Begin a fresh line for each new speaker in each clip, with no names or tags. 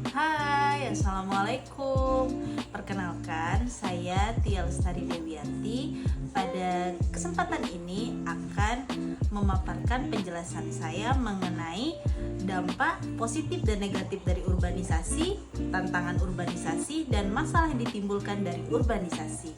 Hai, Assalamualaikum. Perkenalkan, saya Tia Lestari Dewianti. Pada kesempatan ini akan memaparkan penjelasan saya mengenai dampak positif dan negatif dari urbanisasi, tantangan urbanisasi, dan masalah yang ditimbulkan dari urbanisasi.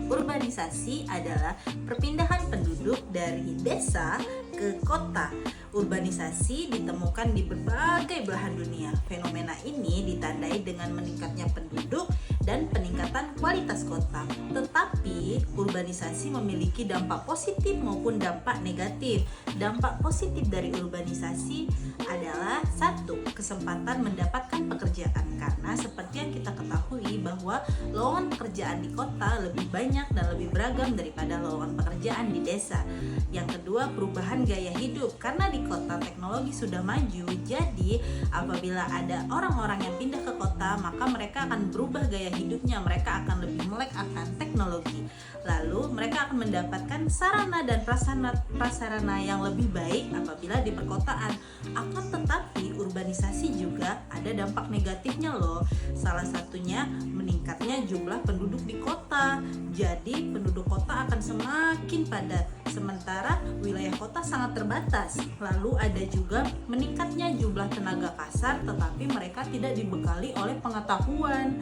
Urbanisasi adalah perpindahan penduduk dari desa ke kota. Urbanisasi ditemukan di berbagai belahan dunia. Fenomena ini ditandai dengan meningkatnya penduduk dan peningkatan kualitas kota. Tetapi urbanisasi memiliki dampak positif maupun dampak negatif. Dampak positif dari urbanisasi adalah satu, kesempatan mendapatkan pekerjaan, karena seperti yang kita ketahui bahwa lowongan pekerjaan di kota lebih banyak dan lebih beragam daripada lowongan pekerjaan di desa. Yang kedua, perubahan gaya hidup, karena di kota teknologi sudah maju, jadi apabila ada orang-orang yang pindah ke kota, maka mereka akan berubah gaya hidupnya, mereka akan lebih melek akan teknologi. Lalu mereka akan mendapatkan sarana dan prasarana yang lebih baik apabila di perkotaan. Akan tetapi urbanisasi juga ada dampak negatifnya loh. Salah satunya meningkatnya jumlah penduduk di kota. Jadi penduduk kota akan semakin padat, sementara wilayah kota sangat terbatas. Lalu ada juga meningkatnya jumlah tenaga kasar, tetapi mereka tidak dibekali oleh pengetahuan.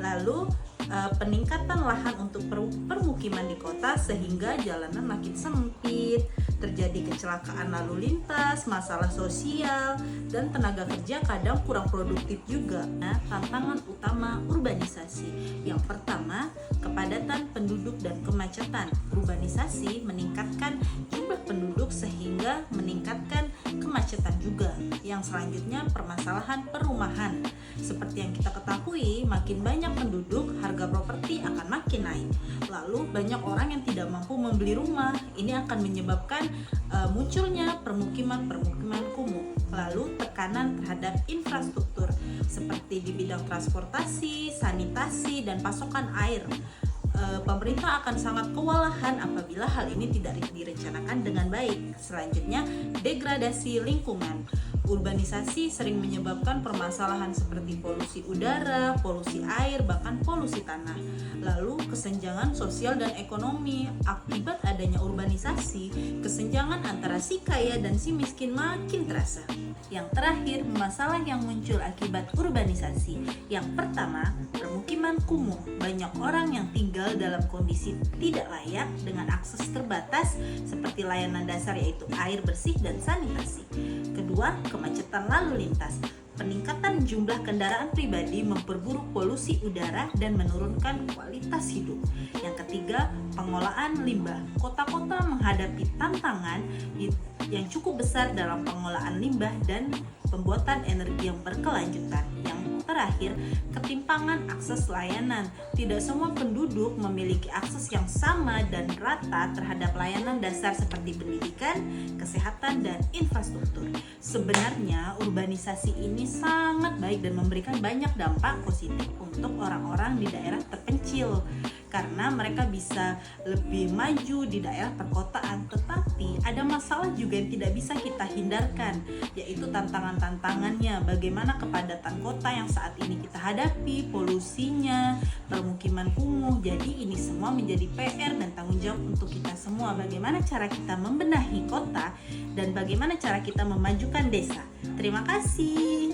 Lalu peningkatan lahan untuk permukiman di kota sehingga jalanan makin sempit, terjadi kecelakaan lalu lintas, masalah sosial, dan tenaga kerja kadang kurang produktif juga. Nah, tantangan utama urbanisasi yang pertama, kepadatan penduduk dan kemacetan. Urbanisasi meningkatkan jumlah penduduk sehingga meningkatkan kemacetan juga. Yang selanjutnya, permasalahan perumahan. Seperti yang kita ketahui, makin banyak penduduk, harga properti akan makin naik. Lalu banyak orang yang tidak mampu membeli rumah. Ini akan menyebabkan munculnya permukiman kumuh. Lalu tekanan terhadap infrastruktur seperti di bidang transportasi, sanitasi, dan pasokan air. Pemerintah akan sangat kewalahan apabila hal ini tidak direncanakan dengan baik. Selanjutnya, degradasi lingkungan. Urbanisasi sering menyebabkan permasalahan seperti polusi udara, polusi air, bahkan polusi tanah. Lalu kesenjangan sosial dan ekonomi. Akibat adanya urbanisasi, kesenjangan antara si kaya dan si miskin makin terasa. Yang terakhir, masalah yang muncul akibat urbanisasi. Yang pertama, permukiman kumuh. Banyak orang yang tinggal dalam kondisi tidak layak dengan akses terbatas seperti layanan dasar yaitu air bersih dan sanitasi. Kedua, kemacetan lalu lintas. Peningkatan jumlah kendaraan pribadi memperburuk polusi udara dan menurunkan kualitas hidup. Yang ketiga, pengolahan limbah. Kota-kota menghadapi tantangan yang cukup besar dalam pengolahan limbah dan pembuatan energi yang berkelanjutan. Yang terakhir, ketimpangan akses layanan. Tidak semua penduduk memiliki akses yang sama dan rata terhadap layanan dasar seperti pendidikan, kesehatan, dan infrastruktur. Sebenarnya urbanisasi ini sangat baik dan memberikan banyak dampak positif untuk orang-orang di daerah terpencil, karena mereka bisa lebih maju di daerah perkotaan. Tetapi ada masalah juga yang tidak bisa kita hindarkan, yaitu tantangannya. Bagaimana kepadatan kota yang saat ini kita hadapi, polusinya, permukiman kumuh. Jadi ini semua menjadi PR dan tanggung jawab untuk kita semua. Bagaimana cara kita membenahi kota dan bagaimana cara kita memajukan desa. Terima kasih.